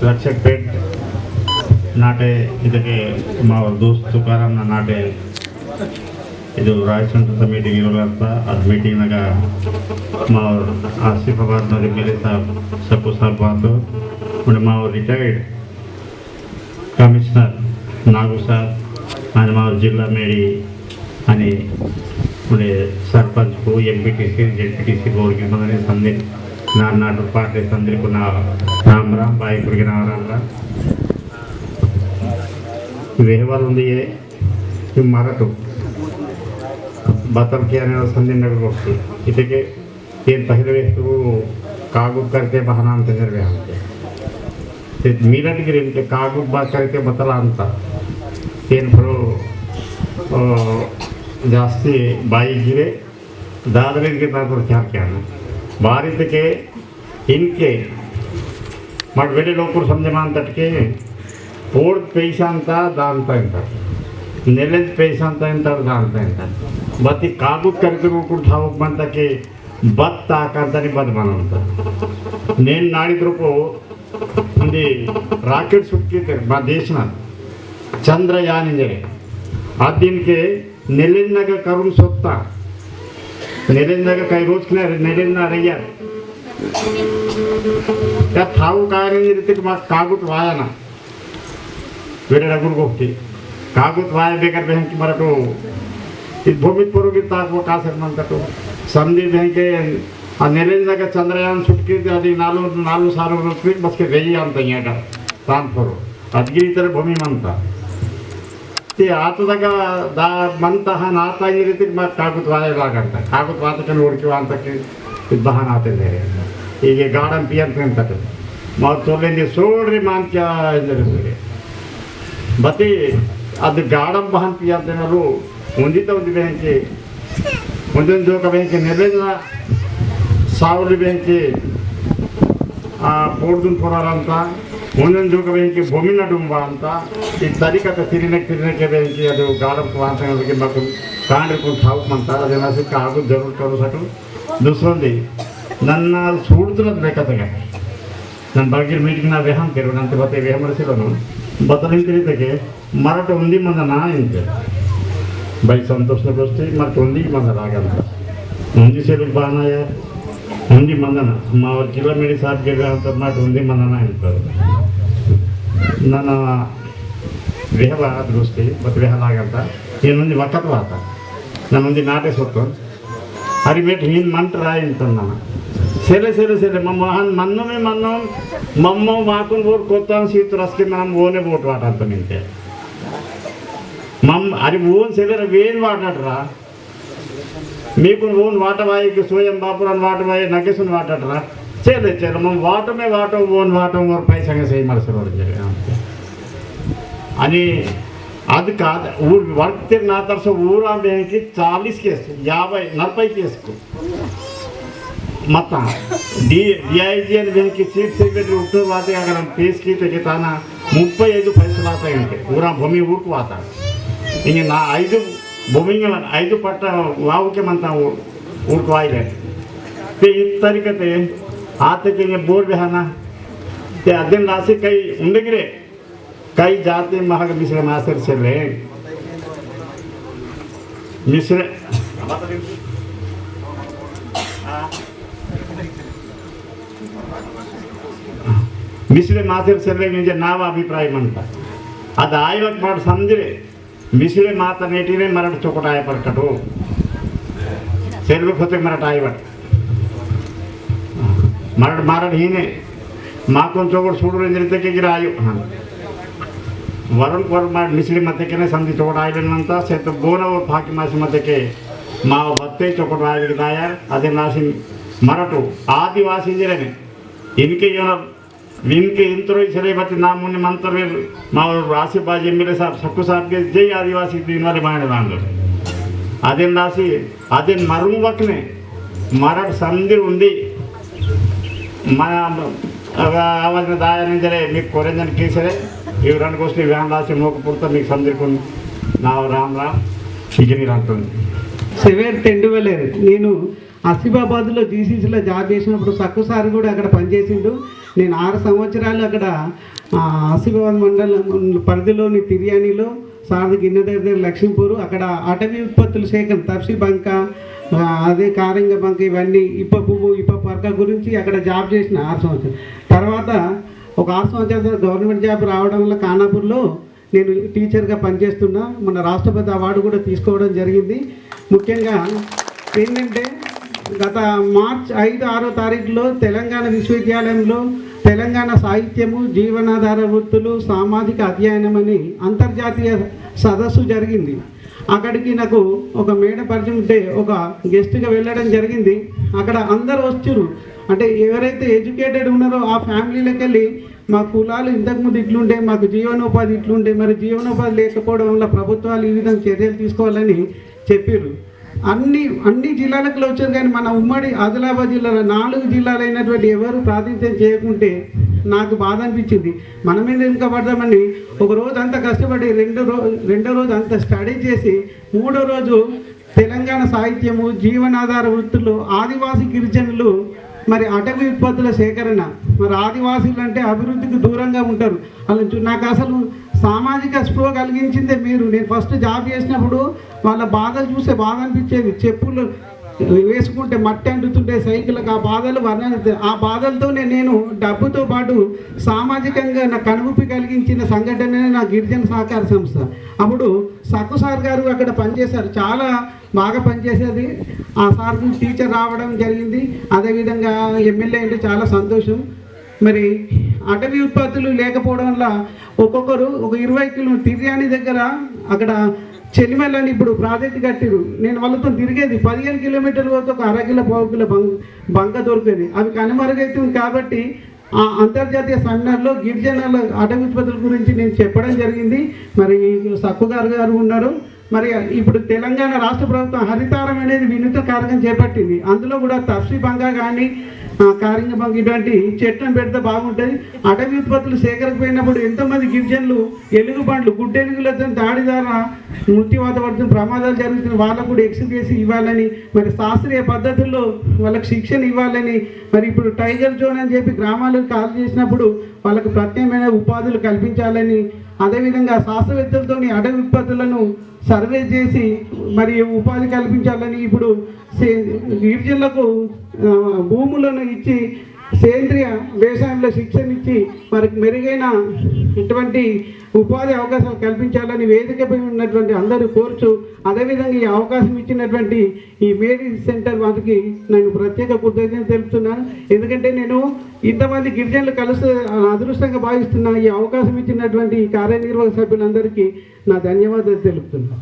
रक्षकपेट नाटे ಇದಕ್ಕೆ ಮಾವ ದೋಸ್ತ್ ತುಕಾರಾಮ್ ನಾಟೆ ಇದು ರಾಯಚಂದ್ರ ಮೀಟಿಂಗ್ ಇರೋಲ್ಲ ಅದು ಮೀಟಿಂಗ್ನಾಗ ಮಾವ ಆಸಿಫಾಬಾದ್ನವ್ರು ಎಮ್ ಎಲ್ ಎ ಸಾಹೇಬ್ ಸಕ್ಕು ಸಾಹೇಬ್ ಬಾತು ಮತ್ತು ಮಾವ ರಿಟೈರ್ಡ್ कमिशनर नागू साहब आणि माव जिल्हा मेडी आणि पुढे सरपंच को MPTC ZPTC बोर्ड की मदने संदीप नाटक पाटे संदीप को नाव राम राम बाई पुरगे नाव राम राम व्यवहार ఉంది ये मराठो बातम के आने संदीप नगर होती इतने ये पहले वस्तु कागज करके बहाना अंतर निर्वहन मीरटगिरी कागज बात करके बतला अंत ಏನು ಬರೋ ಜಾಸ್ತಿ ಬಾಯಿಗಿರೆ दादरे ताको क्या क्या भारत के इनके मट वेले लोग समझमान तटके ओड पैसा अंत दानता इंत नेलेज पैसा अंत दानता इंत बत्ती कागज करके ठावक बनता के बत्त आकांतानी बद बनंत నేను నాడిద్రుకు ఉంది ರಾಕೆಟ್ ಸುಟ್ಟಿದೆ మా ದೇಶನ चंद्रयान इंजरे आ दिन के नेलेनाग करून सोता नेलेनाग काही रोज की नेलेना रैया त्या थाऊ काय रीति मा कागद वायाना वेरे रगुर गोष्टी कागद वाया बेकार बहन की मराठो इस भूमित पुरोगी ताक वो कासर म्हणता तो समझी बहन के आ नेलेनाग चंद्रयान सुटकी आदि नालू नालू सारो रोज बस के रेई अंत येटा तान फरो अदगिरी तर भूमि म्हणता ते आतದಾಗ दा ಮಂತಹ ನಾತಾ ಈ ರೀತಿ ಕಾಗುತ್ ವಾಯಲಾಗಂತ ಕಾಗುತ್ ವಾತಕ್ಕೆ ನೋಡ್ಕಿವ ಅಂತಕ್ಕೆ ಬಹನ ಆತದೆ ಹೀಗೆ ಗಾರ್ಡನ್ ಪಿ ಅಂತ ಅಂತಾರೆ ತೊಲೆಂದು ಸೋಡ್ರಿ ಮಾಂತ್ಯ ಎಂದರೆ ಬತ್ತಿ ಅದು ಗಾರ್ಡನ್ ಬಹನ್ ಪಿ ಅಂತೇನಲು ಒಂದಿತ ಒಂದು ಬ್ಯಾಂಕಿ ಒಂದೊಂದು ಜೋಕ ಬ್ಯಾಂಕಿ ನೆಲೆಲ್ಲ ಸಾವಿರ ಬ್ಯಾಂಕಿ ಪೋಡ್ದುನ್ ಪೊರಾರ ಅಂತ ಒಂದೊಂದು ಜೋಗ ಬ್ಯಾಂಕಿ ಭೂಮಿನ ಡುಂಬ ಅಂತ ಈ ತರಿಕತ ತಿರಿನಕ್ಕೆ ಬ್ಯಾಂಕಿ ಅದು ಗಾಢ ವಾಸನೆಗಳಿಗೆ ಮತ್ತು ಕಾಂಡ್ರಿಕೊಂಡು ठाऊक म्हणतात ಅದನ್ನ ಅದಕ್ಕೆ ಆಗೋದು ಜरूर करू शकू दुसरोंदी ನನ್ನ ಸುಡ್ದ್ರದ್ ಬೇಕಾದಾಗ ನನ್ನ ಬಾಗಿಲ್ ಮೀಟಿಂಗ್ನ ವ್ಯಾಯಾಮ ಕೇಳು ನಂತರ ಮತ್ತೆ ವ್ಯಾಯಾಮ ಮಾಡಿಸಿರೋನು ಬದಲಿಂತಿದ್ದಕ್ಕೆ ಮರಾಠ ಒಂದಿ ಮಂದನ ಇಂತೆ ಬೈ ಸಂತೋಷನ गोष्टी ಮತ್ತು ಒಂದಿ ಮಂದನ ಆಗಂತ ಒಂದಿ ಸೇರು ಬಾನಾಯ ಒಂದಿ ಮಂದನ ಮಾವ ಜಿಲ್ಲಾ ಮೇಡಿ ಸಾಧ್ಯ ಅಂತ ಮಾಡಿ ಒಂದಿ ಮಂದನ ಇರ್ತಾರೆ ನನ್ನ ವಿಹಲ ದೃಷ್ಟಿ ಮತ್ತು ವಿಹಲ ಆಗಂತ ಏನೊಂದು ವಕತ್ ವಾತ ನಾನೊಂದು ನಾಟೆ ಸೊತ್ತು ಅರಿಬೇಟ್ ಹಿಂಗೆ ಮಂಟ್ರ ಇಂತ ನಾನು ಸೇರೆ ಸೇರೆ ಸೇರೆ ಮನ್ನೊಮ್ಮೆ ಮಮ್ಮ ಮಾಕೊಂಡು ಬೋಟ್ ಕೊತ್ತಾನ ಸೀತು ರಸ್ತೆ ನಮ್ಮ ಓನೇ ಬೋಟ್ ವಾಟ ಅಂತ ನಿಂತೆ अरे ओन सेलेर वेन वाटाडरा मीकून ओन वाटवाई की सोयम बापुरान वाटवाई नगेसून वाटाडरा चले चलो मग वाटो ओन वाटो वर पैसा सही ಮಾಡಿಸೋರಿಗೆ आणि ಅದಕ್ಕೆ ಊರು ವರ್ಕ್ತಿರ್ ನಾ ತರ್ಸೋ ಊರ ಬ್ಯಾಂಕಿ 40 ಕೇಸ್ 40 ಕೇಸ್ मत DIGN ಬ್ಯಾಂಕಿ ಚೀಫ್ ಸೆಕ್ರೆಟರಿ ಉತ್ತರ ವಾತೆ अगर हम पेश की तो ताना 35 फैसला आता है पूरा भूमि ऊट वाता इंगे ना 5 भूमि 5 पट्ट वाव के मनता ऊट वाइले ते इस तरीके से आते के बोर बहाना ते अध्ययन राशि कई उंडगिरे कई जाते महाग मिश्र मास्टर चले मिश्र मिश्रे मासेर सर्वे म्हणजे नाव अभिप्राय म्हणतात आता आयवक माड समजले मिश्रे माता नेटीने मराठ चोकट आय परकटो सर्वे होते मराठ आयवट मराठ हिने माकोन चोकट सोडून जरिते के गिरा आयो हां वरुण पर माड मिश्रे मते के समझी चोकट आयले नंतर से तो गोना और फाकी मासे मते के माव भत्ते चोकट आयले दाया अदे नासी मराठो आदिवासी जरेने इनके योना इनके इंतरो इसलिए बच्चे नाम उन्हें मंत्र माँ राशिबाजी मेरे साहब सक्कू साहब के जय आदिवासी दिन वाले मायने दांडो अदेन राशि अदेन मरुंग वक्ने मराठ समझे उन्दी माया आवाज में दाया नहीं जरे मिक कोरेंजन केसरे इवरन गोष्ठी व्यान राशि मोक पुरता मिक समझे कुन नाव राम राम शिकनी रांतो सेवेर तेंडुवेलेर నేను ఆసిఫాబాద్లో జీసీసీలో జాబ్ చేసినప్పుడు సక్కు సార్ కూడా అక్కడ పనిచేసిండు నేను 6 సంవత్సరాలు అక్కడ ఆసిఫాబాద్ మండలం పరిధిలోని తిర్యానీలో సారథి గిన్నె దగ్గర లక్ష్మీపూర్ అక్కడ అటవీ ఉత్పత్తుల సేకరణ తప్సి బంక అదే కారంగ బంక ఇవన్నీ ఇప్ప పువ్వు ఇప్ప పరక గురించి అక్కడ జాబ్ చేసిన 6 సంవత్సరాలు. తర్వాత ఒక 6 సంవత్సరాల గవర్నమెంట్ జాబ్ రావడం వల్ల ఖానాపూర్లో నేను టీచర్గా పనిచేస్తున్నా. మన రాష్ట్రపతి అవార్డు కూడా తీసుకోవడం జరిగింది. ముఖ్యంగా ఏంటంటే గత మార్చ్ 5-6 తారీఖులో తెలంగాణ విశ్వవిద్యాలయంలో తెలంగాణ సాహిత్యము జీవనాధార వృత్తులు సామాజిక అధ్యయనం అని అంతర్జాతీయ సదస్సు జరిగింది. అక్కడికి నాకు ఒక మేడ పరిచయం ఉంటే ఒక గెస్ట్గా వెళ్ళడం జరిగింది. అక్కడ అందరూ వచ్చారు. అంటే ఎవరైతే ఎడ్యుకేటెడ్ ఉన్నారో ఆ ఫ్యామిలీలోకి వెళ్ళి మా కులాలు ఇంతకుముందు ఇట్లుంటే మాకు జీవనోపాధి ఇట్లుంటే మరి జీవనోపాధి లేకపోవడం వల్ల ప్రభుత్వాలు ఈ విధంగా చర్యలు తీసుకోవాలని చెప్పారు. అన్ని జిల్లాలకు వచ్చారు కానీ మన ఉమ్మడి ఆదిలాబాద్ జిల్లాలో 4 జిల్లాలు అయినటువంటి ఎవరు ప్రాతినిధ్యం చేయకుంటే నాకు బాధ అనిపించింది. మనమే వెనుకబడదామని ఒక రోజు అంతా కష్టపడి రెండో రోజు అంతా స్టడీ చేసి 3వ రోజు తెలంగాణ సాహిత్యము జీవనాధార వృత్తులు ఆదివాసీ గిరిజనులు మరి అటవీ ఉత్పత్తుల సేకరణ మరి ఆదివాసీలు అంటే అభివృద్ధికి దూరంగా ఉంటారు. అలా నాకు అసలు సామాజిక స్పృహ కలిగించిందే మీరు. నేను ఫస్ట్ జాబ్ చేసినప్పుడు వాళ్ళ బాధలు చూస్తే బాధ అనిపించేది. చెప్పులు వేసుకుంటే మట్టి అంటుతుంటే సైకిళ్ళకి ఆ బాధలు ఆ బాధలతోనే నేను డబ్బుతో పాటు సామాజికంగా నాకు అనుభూతి కలిగించిన సంఘటన నా గిరిజన సహకార సంస్థ. అప్పుడు సక్కు సార్ గారు అక్కడ పనిచేశారు, చాలా బాగా పనిచేసేది. ఆ సార్ టీచర్ రావడం జరిగింది. అదేవిధంగా ఎమ్మెల్యే అంటే చాలా సంతోషం. మరి అటవీ ఉత్పత్తులు లేకపోవడం వల్ల ఒక్కొక్కరు ఒక 20 కిలోమీటర్ తిర్యానీ దగ్గర అక్కడ చెలిమెల్లని ఇప్పుడు ప్రాజెక్ట్ కట్టిరు. నేను వాళ్ళతో తిరిగేది 15 కిలోమీటర్ల పోతే ఒక 1/2 కిలో 1/4 కిలో బంక దొరికేది. అవి కనుమరుగైతుంది కాబట్టి ఆ అంతర్జాతీయ సెమినార్లో గిరిజనుల అటవీ ఉత్పత్తుల గురించి నేను చెప్పడం జరిగింది. మరి సక్కు గారు ఉన్నారు. మరి ఇప్పుడు తెలంగాణ రాష్ట్ర ప్రభుత్వం హరితారం అనేది వినూత్న కార్యక్రమం చేపట్టింది. అందులో కూడా తప్సి బంగా కానీ కారింగ బంగ ఇటువంటి చెట్లను పెడితే బాగుంటుంది. అటవీ ఉత్పత్తులు సేకరకపోయినప్పుడు ఎంతోమంది గిరిజనులు ఎలుగు బండ్లు గుడ్డెలుగులతో దాడి ద్వారా మృత్యువాత పడుతున్న ప్రమాదాలు జరుగుతున్న వాళ్ళకు కూడా ఎక్స్గ్రేస్ ఇవ్వాలని మరి శాస్త్రీయ పద్ధతుల్లో వాళ్ళకి శిక్షణ ఇవ్వాలని మరి ఇప్పుడు టైగర్ జోన్ అని చెప్పి గ్రామాలకు కాల్ చేసినప్పుడు వాళ్ళకు ప్రత్యేకమైన ఉపాధులు కల్పించాలని అదేవిధంగా శాస్త్రవేత్తలతో అటవీ ఉత్పత్తులను సర్వే చేసి మరి ఉపాధి కల్పించాలని ఇప్పుడు గిరిజనులకు భూములను ఇచ్చి సేంద్రియ వ్యవసాయంలో శిక్షణ ఇచ్చి వారికి మెరుగైన ఇటువంటి ఉపాధి అవకాశాలు కల్పించాలని వేదికపై ఉన్నటువంటి అందరూ కోరుచు అదేవిధంగా ఈ అవకాశం ఇచ్చినటువంటి ఈ మేరీ సెంటర్ వారికి నేను ప్రత్యేక కృతజ్ఞతలు తెలుపుతున్నాను. ఎందుకంటే నేను ఇంతమంది గిరిజనులు కలిసి అదృష్టంగా భావిస్తున్న ఈ అవకాశం ఇచ్చినటువంటి ఈ కార్యనిర్వాహక సభ్యులందరికీ నా ధన్యవాదాలు తెలుపుతున్నాను.